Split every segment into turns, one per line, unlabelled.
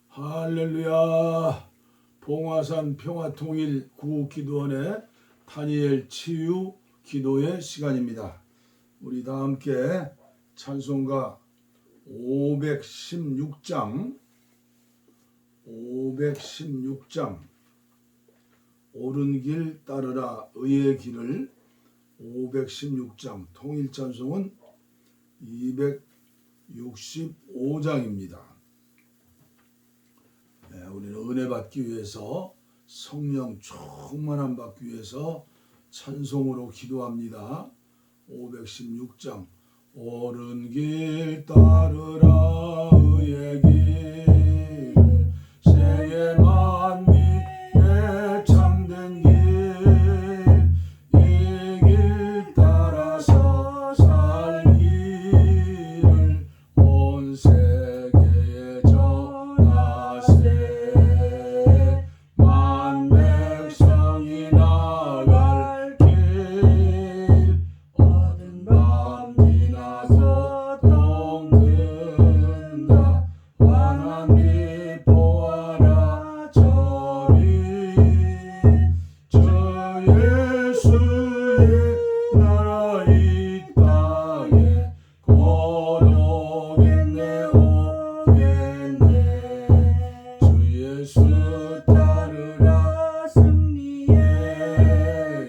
할렐루야. 봉화산 평화통일 구기도원의 다니엘 치유 기도의 시간입니다. 우리 다 함께 찬송가 516장 옳은 길 따르라 의의 길을 516장 통일찬송은 265장입니다. 우리는 은혜 받기 위해서 성령 충만함 받기 위해서 찬송으로 기도합니다. 516장 옳은 길 따르라 의의 길 세계 만민의 참된 길 이 길 따라서 살기를 온 세계에 전하세 만 백성이 나갈 길 어두운 밤 지나서 동튼다 환한 빛 보아라 저리 저 예수의 나라 이 땅에 곧 오겠네 오겠네 주 예수 따르라 승리의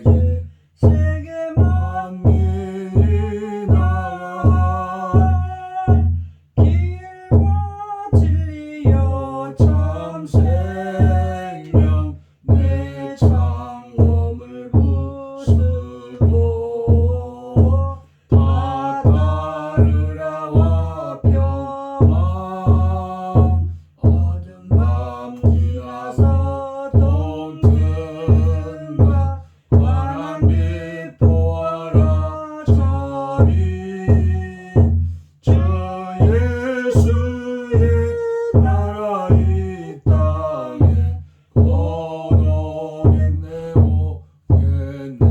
길 세계 만민이 나갈 길과 진리여 참 생명 내 창검을 부수고 다 따르라와 평안 어두운 밤 지나서 동튼다 환한 빛 보아라 저리 저 예수의 나라 이 땅에 곧 오겠네 오겠네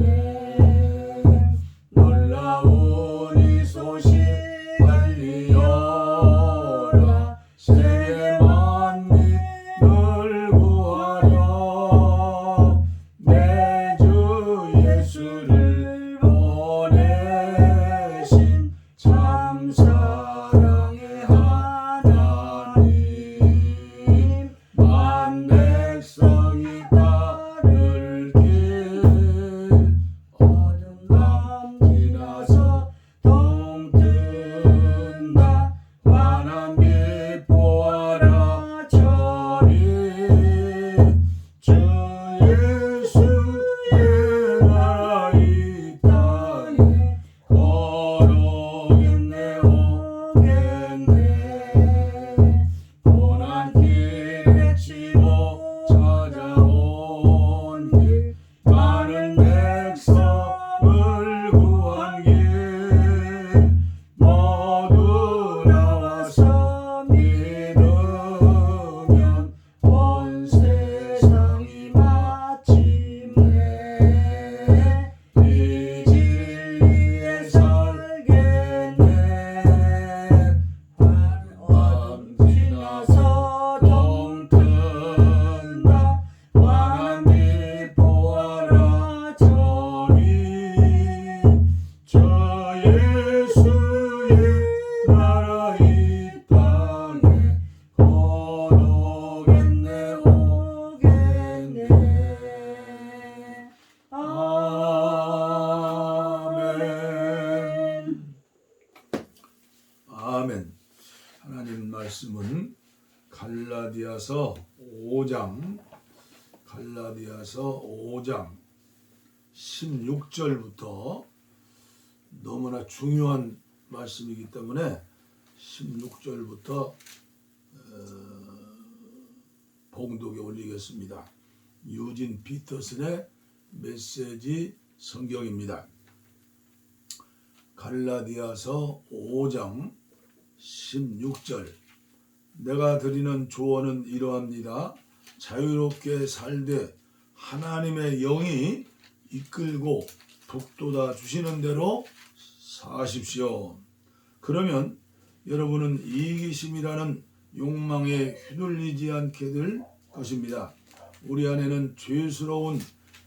놀라운 이 소식 알리어라 세계 만민을 구하려 내 주 예수를 보내신 참 사랑의 하나님 만 백성이 따를 길 어두운 밤 지나서 동튼다 환한 빛 보아라 저리 주 예수의 나라 이 땅에 곧 오겠네 오겠네 고난 길에 치고 찾아온 길 많은 백성을 구한 길 모두 나와서 믿으면 온 세상이 마침내 이 진리에 살겠네 밤 지나서 동튼다 환한 빛 보아라 저리 저 예수의 나라 이 땅에 곧 오겠네 오겠네 아멘 아멘. 하나님 말씀은 갈라디아서 5장 16절부터 너무나 중요한 말씀이기 때문에 16절부터 봉독에 올리겠습니다. 유진 피터슨의 메시지 성경입니다. 갈라디아서 5장 16절 내가 드리는 조언은 이러합니다. 자유롭게 살되 하나님의 영이 이끌고 북돋아 주시는 대로 사십시오. 그러면 여러분은 이기심이라는 욕망에 휘둘리지 않게 될 것입니다. 우리 안에는 죄스러운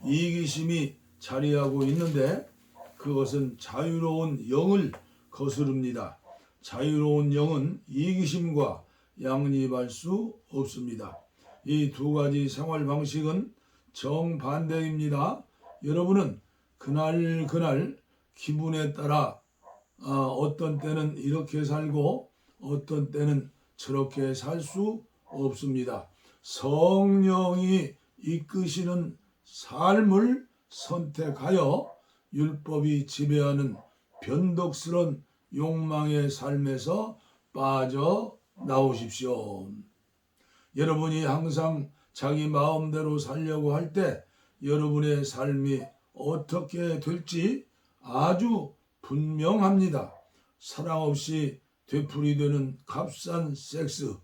이기심이 자리하고 있는데 그것은 자유로운 영을 거스릅니다. 자유로운 영은 이기심과 양립할 수 없습니다. 이 두 가지 생활 방식은 정반대입니다. 여러분은 그날 기분에 따라 어떤 때는 이렇게 살고 어떤 때는 저렇게 살 수 없습니다. 성령이 이끄시는 삶을 선택하여 율법이 지배하는 변덕스러운 욕망의 삶에서 빠져나오십시오. 여러분이 항상 자기 마음대로 살려고 할 때 여러분의 삶이 어떻게 될지 아주 분명합니다. 사랑 없이 되풀이되는 값싼 섹스,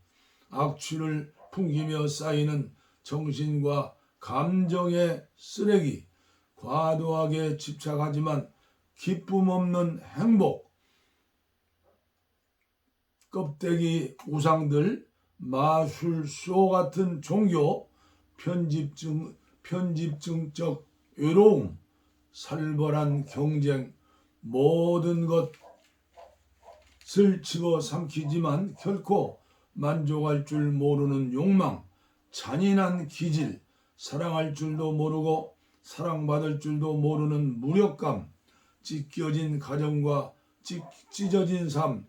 악취를 풍기며 쌓이는 정신과 감정의 쓰레기, 과도하게 집착하지만 기쁨 없는 행복, 껍데기 우상들, 마술쇼 같은 종교, 편집증적 외로움, 살벌한 경쟁, 모든 것을 집어삼키지만 결코 만족할 줄 모르는 욕망, 잔인한 기질, 사랑할 줄도 모르고 사랑받을 줄도 모르는 무력감, 찢겨진 가정과 찢어진 삶,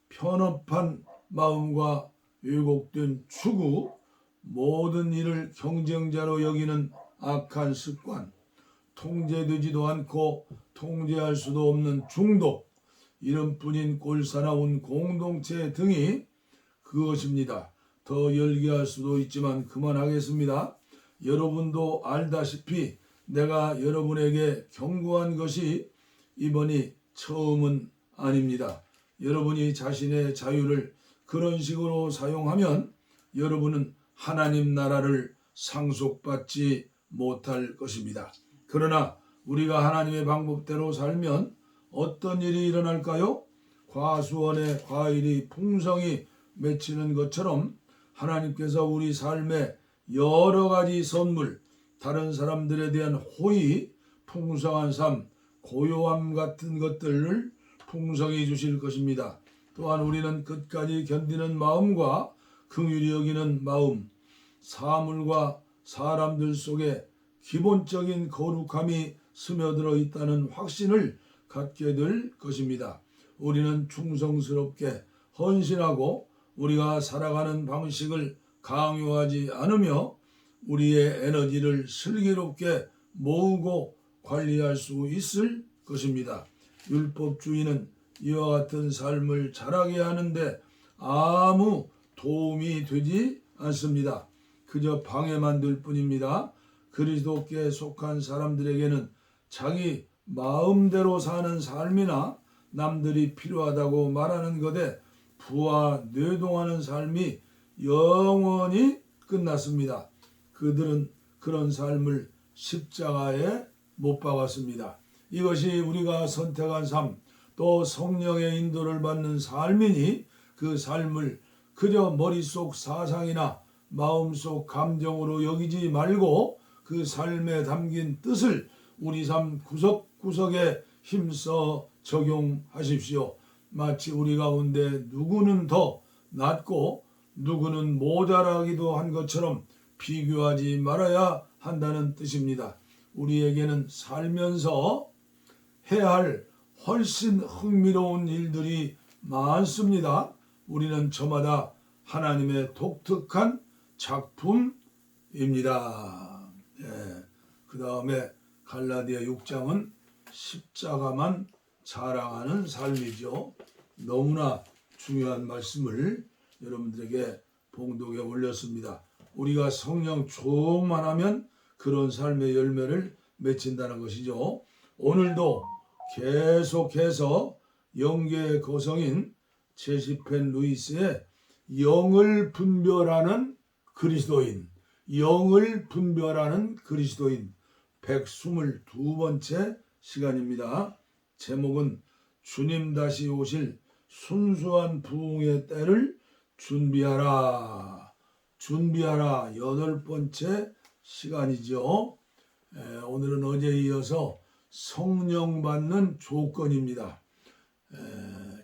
편협한 마음과 왜곡된 추구, 모든 일을 경쟁자로 여기는 악한 습관, 통제되지도 않고 통제할 수도 없는 중독, 이름뿐인 꼴사나운 공동체 등이 그것입니다. 더 열기할 수도 있지만 그만하겠습니다. 여러분도 알다시피 내가 여러분에게 경고한 것이 이번이 처음은 아닙니다. 여러분이 자신의 자유를 그런 식으로 사용하면 여러분은 하나님 나라를 상속받지 못할 것입니다. 그러나 우리가 하나님의 방법대로 살면 어떤 일이 일어날까요? 과수원에 과일이 풍성히 맺히는 것처럼 하나님께서 우리 삶에 여러 가지 선물, 다른 사람들에 대한 호의, 풍성한 삶, 고요함 같은 것들을 풍성히 주실 것입니다. 또한 우리는 끝까지 견디는 마음과 긍휼히 여기는 마음, 사물과 사람들 속에 기본적인 거룩함이 스며들어 있다는 확신을 갖게 될 것입니다. 우리는 충성스럽게 헌신하고 우리가 살아가는 방식을 강요하지 않으며 우리의 에너지를 슬기롭게 모으고 관리할 수 있을 것입니다. 율법주의는 이와 같은 삶을 자라게 하는데 아무 도움이 되지 않습니다. 그저 방해만 될 뿐입니다. 그리스도께 속한 사람들에게는 자기 마음대로 사는 삶이나 남들이 필요하다고 말하는 것에 부와 뇌동하는 삶이 영원히 끝났습니다. 그들은 그런 삶을 십자가에 못 박았습니다. 이것이 우리가 선택한 삶, 또 성령의 인도를 받는 삶이니 그 삶을 그저 머릿속 사상이나 마음속 감정으로 여기지 말고 그 삶에 담긴 뜻을 우리 삶 구석구석에 힘써 적용하십시오. 마치 우리 가운데 누구는 더 낫고 누구는 모자라기도 한 것처럼 비교하지 말아야 한다는 뜻입니다. 우리에게는 살면서 해야 할 훨씬 흥미로운 일들이 많습니다. 우리는 저마다 하나님의 독특한 작품입니다. 그 다음에 갈라디아 6장은 십자가만 자랑하는 삶이죠. 너무나 중요한 말씀을 여러분들에게 봉독에 올렸습니다. 우리가 성령 충만하면 그런 삶의 열매를 맺힌다는 것이죠. 오늘도 계속해서 영계의 거성인 제시펜 루이스의 영을 분별하는 그리스도인, 영을 분별하는 그리스도인 122번째 시간입니다. 제목은 주님 다시 오실 순수한 부흥의 때를 준비하라. 준비하라. 8번째 시간이죠. 오늘은 어제에 이어서 성령 받는 조건입니다.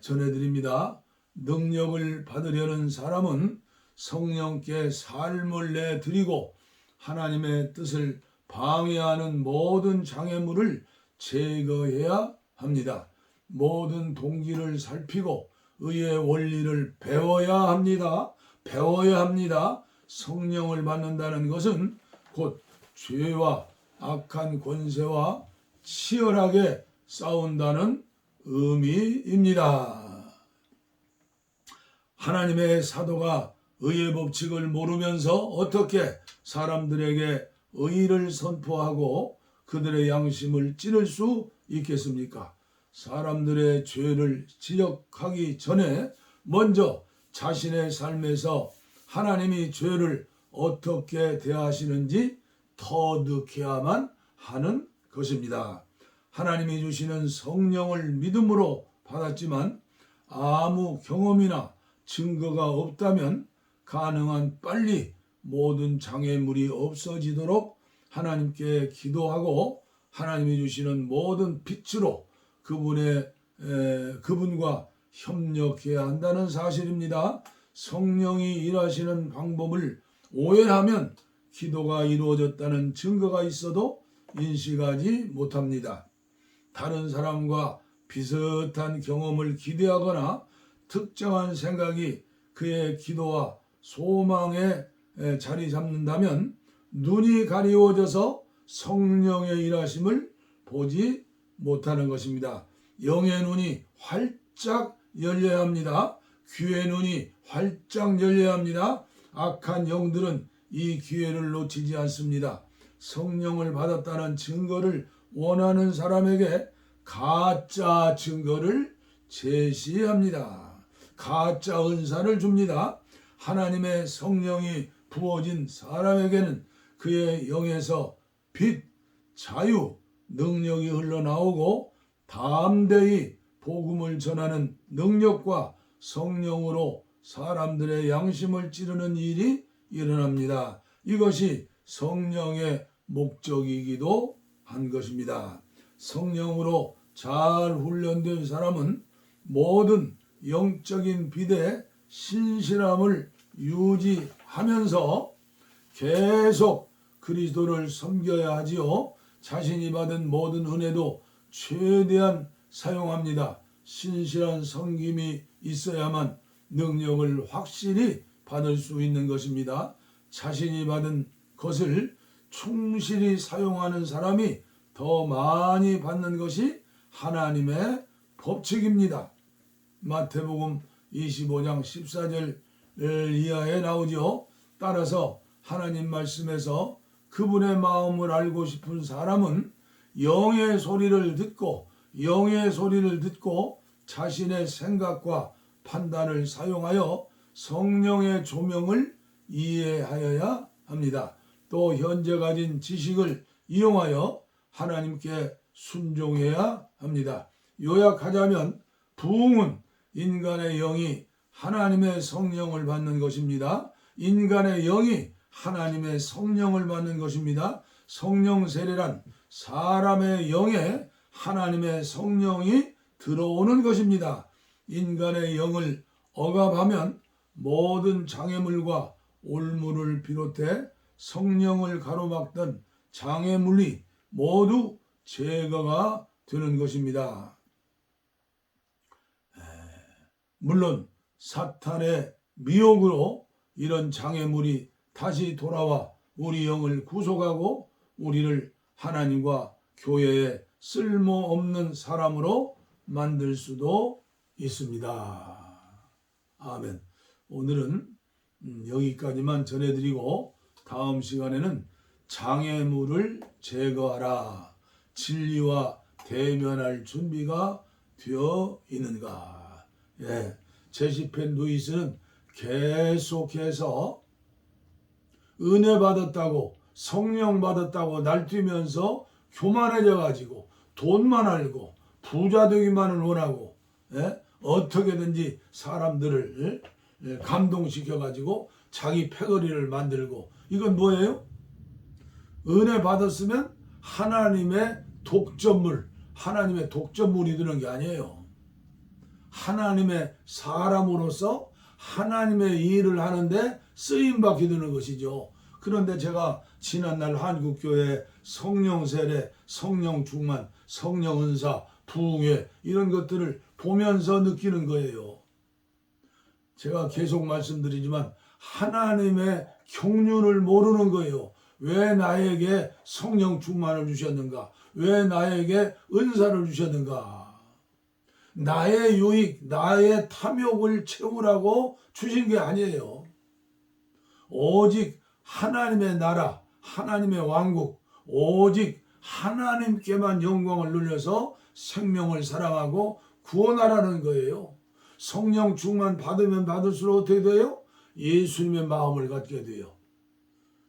전해드립니다. 능력을 받으려는 사람은 성령께 삶을 내드리고 하나님의 뜻을 방해하는 모든 장애물을 제거해야 합니다. 모든 동기를 살피고 의의 원리를 배워야 합니다. 배워야 합니다. 성령을 받는다는 것은 곧 죄와 악한 권세와 치열하게 싸운다는 의미입니다. 하나님의 사도가 의의 법칙을 모르면서 어떻게 사람들에게 의를 선포하고 그들의 양심을 찌를 수 있겠습니까? 사람들의 죄를 지적하기 전에 먼저 자신의 삶에서 하나님이 죄를 어떻게 대하시는지 터득해야만 하는 것입니다. 하나님이 주시는 성령을 믿음으로 받았지만 아무 경험이나 증거가 없다면 가능한 빨리 모든 장애물이 없어지도록 하나님께 기도하고 하나님이 주시는 모든 빛으로 그분과 협력해야 한다는 사실입니다. 성령이 일하시는 방법을 오해하면 기도가 이루어졌다는 증거가 있어도 인식하지 못합니다. 다른 사람과 비슷한 경험을 기대하거나 특정한 생각이 그의 기도와 소망에 자리 잡는다면 눈이 가리워져서 성령의 일하심을 보지 못하는 것입니다. 영의 눈이 활짝 열려야 합니다. 귀의 눈이 활짝 열려야 합니다. 악한 영들은 이 기회를 놓치지 않습니다. 성령을 받았다는 증거를 원하는 사람에게 가짜 증거를 제시합니다. 가짜 은사를 줍니다. 하나님의 성령이 부어진 사람에게는 그의 영에서 빛, 자유, 능력이 흘러나오고 담대히 복음을 전하는 능력과 성령으로 사람들의 양심을 찌르는 일이 일어납니다. 이것이 성령의 목적이기도 한 것입니다. 성령으로 잘 훈련된 사람은 모든 영적인 빛의 신실함을 유지하면서 계속 그리스도를 섬겨야 하지요. 자신이 받은 모든 은혜도 최대한 사용합니다. 신실한 섬김이 있어야만 능력을 확실히 받을 수 있는 것입니다. 자신이 받은 것을 충실히 사용하는 사람이 더 많이 받는 것이 하나님의 법칙입니다. 마태복음 25장 14절 이하에 나오죠. 따라서 하나님 말씀에서 그분의 마음을 알고 싶은 사람은 영의 소리를 듣고 자신의 생각과 판단을 사용하여 성령의 조명을 이해하여야 합니다. 또 현재 가진 지식을 이용하여 하나님께 순종해야 합니다. 요약하자면 부흥은 인간의 영이 하나님의 성령을 받는 것입니다. 인간의 영이 하나님의 성령을 받는 것입니다. 성령 세례란 사람의 영에 하나님의 성령이 들어오는 것입니다. 인간의 영을 억압하면 모든 장애물과 올무를 비롯해 성령을 가로막던 장애물이 모두 제거가 되는 것입니다. 물론 사탄의 미혹으로 이런 장애물이 다시 돌아와 우리 영을 구속하고 우리를 하나님과 교회에 쓸모없는 사람으로 만들 수도 있습니다. 아멘. 오늘은 여기까지만 전해드리고 다음 시간에는 장애물을 제거하라. 진리와 대면할 준비가 되어 있는가. 제시펜 루이스는 계속해서 은혜 받았다고 성령 받았다고 날뛰면서 교만해져 가지고 돈만 알고 부자 되기만을 원하고 어떻게든지 사람들을 감동시켜가지고 자기 패거리를 만들고, 이건 뭐예요? 은혜 받았으면 하나님의 독점물이 되는 게 아니에요. 하나님의 사람으로서 하나님의 일을 하는데 쓰임받게 되는 것이죠. 그런데 제가 지난날 한국교회 성령 세례, 성령 충만, 성령 은사, 부흥회 이런 것들을 보면서 느끼는 거예요. 제가 계속 말씀드리지만 하나님의 경륜을 모르는 거예요. 왜 나에게 성령 충만을 주셨는가? 왜 나에게 은사를 주셨는가? 나의 유익, 나의 탐욕을 채우라고 주신 게 아니에요. 오직 하나님의 나라, 하나님의 왕국, 오직 하나님께만 영광을 돌려서 생명을 사랑하고 구원하라는 거예요. 성령 충만 받으면 받을수록 어떻게 돼요? 예수님의 마음을 갖게 돼요.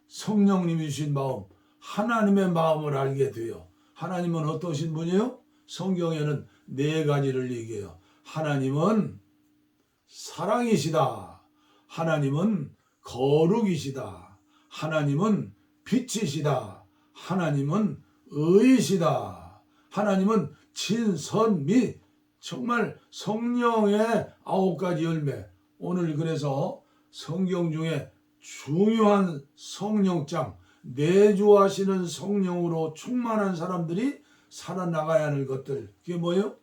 성령님이 주신 마음, 하나님의 마음을 알게 돼요. 하나님은 어떠신 분이에요? 성경에는 4가지를 얘기해요. 하나님은 사랑이시다. 하나님은 거룩이시다. 하나님은 빛이시다. 하나님은 의이시다. 하나님은 진선미. 정말 성령의 9가지 열매. 오늘 그래서 성경 중에 중요한 성령장, 내주하시는 성령으로 충만한 사람들이 살아나가야 하는 것들, 그게 뭐예요?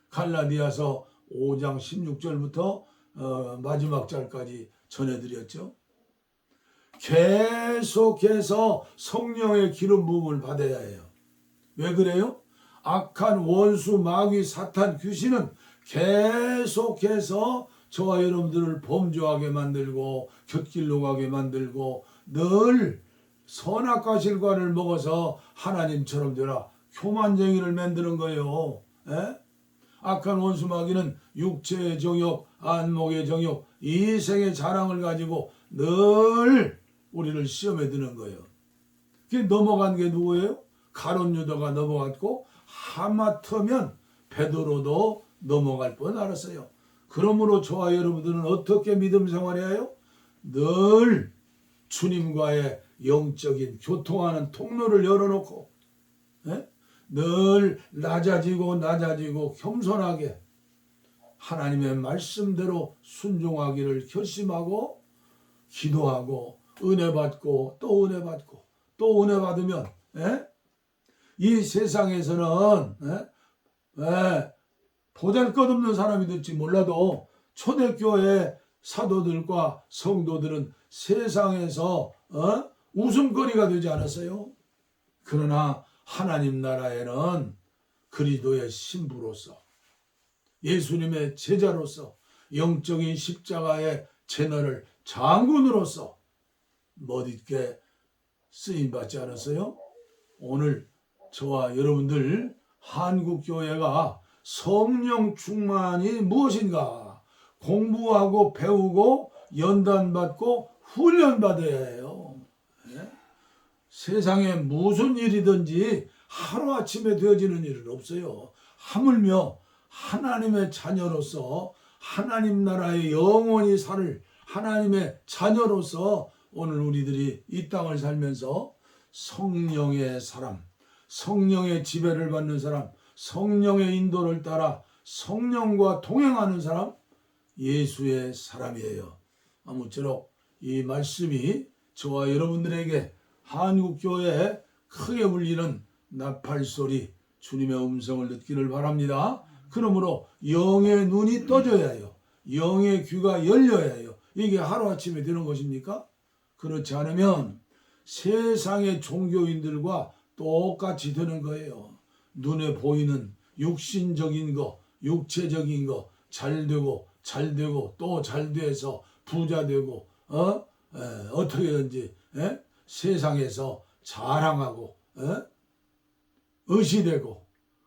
갈라디아서 5장 16절부터 마지막 절까지 전해드렸죠. 계속해서 성령의 기름 부음을 받아야 해요. 왜 그래요? 악한 원수, 마귀, 사탄, 귀신은 계속해서 저와 여러분들을 범죄하게 만들고 곁길로 가게 만들고 늘 선악과 실과를 먹어서 하나님처럼 되라, 교만쟁이를 만드는 거예요. 에? 악한 원수 마귀는 육체의 정욕, 안목의 정욕, 이생의 자랑을 가지고 늘 우리를 시험에 드는 거예요. 그게 넘어간 게 누구예요? 가룟 유다가 넘어갔고 하마터면 베드로도 넘어갈 뻔 알았어요. 그러므로 저와 여러분들은 어떻게 믿음 생활해야 해요? 늘 주님과의 영적인 교통하는 통로를 열어놓고 늘 낮아지고 겸손하게 하나님의 말씀대로 순종하기를 결심하고 기도하고 은혜 받고 또 은혜 받고 또 은혜 받으면 이 세상에서는 보잘것없는 사람이 될지 몰라도 초대교회 사도들과 성도들은 세상에서 웃음거리가 되지 않았어요. 그러나 하나님 나라에는 그리스도의 신부로서, 예수님의 제자로서, 영적인 십자가의 제너럴 장군으로서 멋있게 쓰임받지 않았어요? 오늘 저와 여러분들 한국교회가 성령 충만이 무엇인가 공부하고 배우고 연단받고 훈련받아야 해요. 세상에 무슨 일이든지 하루아침에 되어지는 일은 없어요. 하물며 하나님의 자녀로서 하나님 나라의 영원히 살 하나님의 자녀로서 오늘 우리들이 이 땅을 살면서 성령의 사람, 성령의 지배를 받는 사람, 성령의 인도를 따라 성령과 동행하는 사람, 예수의 사람이에요. 아무쪼록 이 말씀이 저와 여러분들에게 한국교회에 크게 울리는 나팔소리, 주님의 음성을 듣기를 바랍니다. 그러므로 영의 눈이 떠져야 해요. 영의 귀가 열려야 해요. 이게 하루아침에 되는 것입니까? 그렇지 않으면 세상의 종교인들과 똑같이 되는 거예요. 눈에 보이는 육신적인 거, 육체적인 거 잘되고 또 잘돼서 부자 되고 어떻게든지 세상에서 자랑하고 의시되고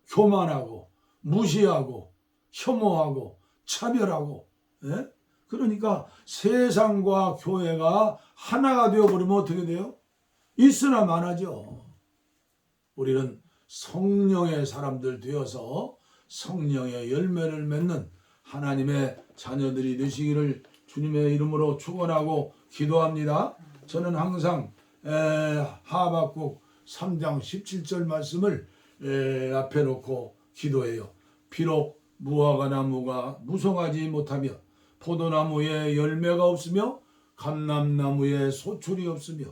교만하고 무시하고 혐오하고 차별하고 그러니까 세상과 교회가 하나가 되어버리면 어떻게 돼요? 있으나 마나죠. 우리는 성령의 사람들 되어서 성령의 열매를 맺는 하나님의 자녀들이 되시기를 주님의 이름으로 축원하고 기도합니다. 저는 항상 하박국 3장 17절 말씀을 앞에 놓고 기도해요. 비록 무화과 나무가 무성하지 못하며 포도나무에 열매가 없으며 감람나무에 소출이 없으며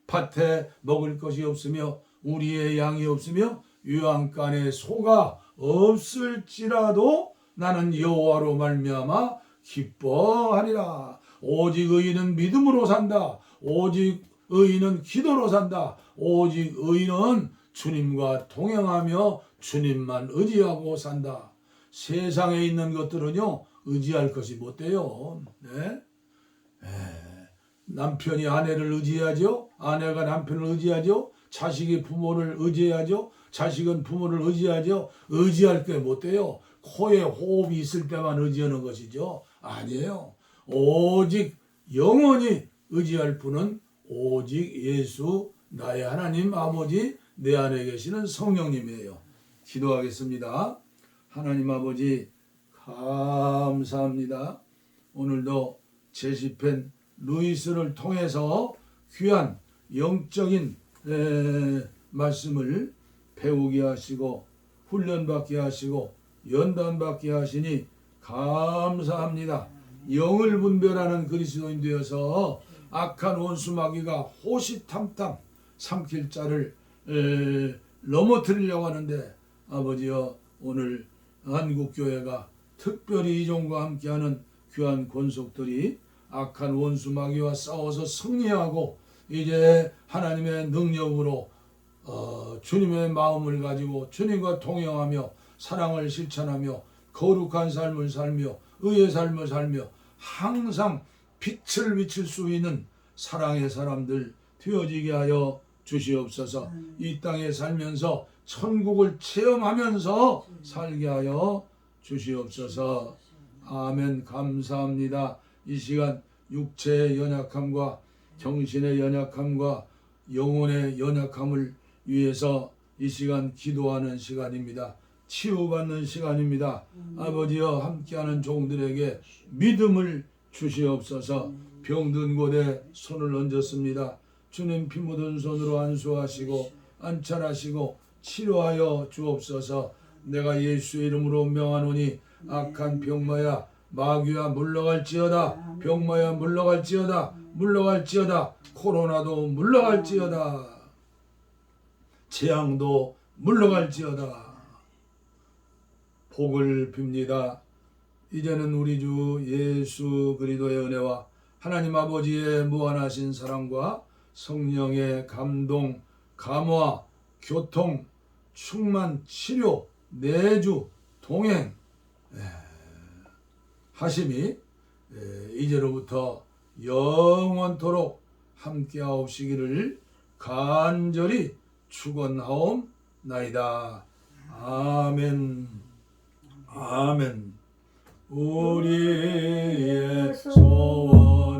밭에 먹을 것이 없으며 우리의 양이 없으며 유황간에 소가 없을지라도 나는 여호와로 말미암아 기뻐하리라. 오직 의인은 믿음으로 산다. 오직 의인은 기도로 산다. 오직 의인은 주님과 동행하며 주님만 의지하고 산다. 세상에 있는 것들은요 의지할 것이 못 돼요. 네? 남편이 아내를 의지하죠. 아내가 남편을 의지하죠. 자식이 부모를 의지하죠. 자식은 부모를 의지하죠. 의지할 게 못 돼요. 코에 호흡이 있을 때만 의지하는 것이죠. 아니에요. 오직 영원히 의지할 분은 오직 예수 나의 하나님 아버지 내 안에 계시는 성령님이에요. 기도하겠습니다. 하나님 아버지 감사합니다. 오늘도 제시펜 루이스를 통해서 귀한 영적인 말씀을 배우게 하시고 훈련받게 하시고 연단받게 하시니 감사합니다. 영을 분별하는 그리스도인 되어서 악한 원수 마귀가 호시탐탐 삼킬 자를 넘어뜨리려고 하는데 아버지여 오늘 한국교회가 특별히 이종과 함께하는 귀한 권속들이 악한 원수 마귀와 싸워서 승리하고 이제 하나님의 능력으로 주님의 마음을 가지고 주님과 동행하며 사랑을 실천하며 거룩한 삶을 살며 의의 삶을 살며 항상 빛을 비칠 수 있는 사랑의 사람들 되어지게 하여 주시옵소서. 이 땅에 살면서 천국을 체험하면서 살게 하여 주시옵소서. 아멘. 감사합니다. 이 시간 육체의 연약함과 정신의 연약함과 영혼의 연약함을 위해서 이 시간 기도하는 시간입니다. 치유받는 시간입니다. 아버지여 함께하는 종들에게 믿음을 주시옵소서. 병든 곳에 손을 얹었습니다. 주님 피 묻은 손으로 안수하시고 안찰하시고 치료하여 주옵소서. 내가 예수의 이름으로 명하노니 악한 병마야 마귀야 물러갈지어다. 병마야 물러갈지어다. 물러갈지어다. 코로나도 물러갈지어다. 재앙도 물러갈지어다. 복을 빕니다. 이제는 우리 주 예수 그리스도의 은혜와 하나님 아버지의 무한하신 사랑과 성령의 감동, 감화, 교통, 충만, 치료, 내주, 동행 하심이 이제로부터 영원토록 함께하옵시기를 간절히 축원하옵나이다. 아멘. 아멘. 우리의 소원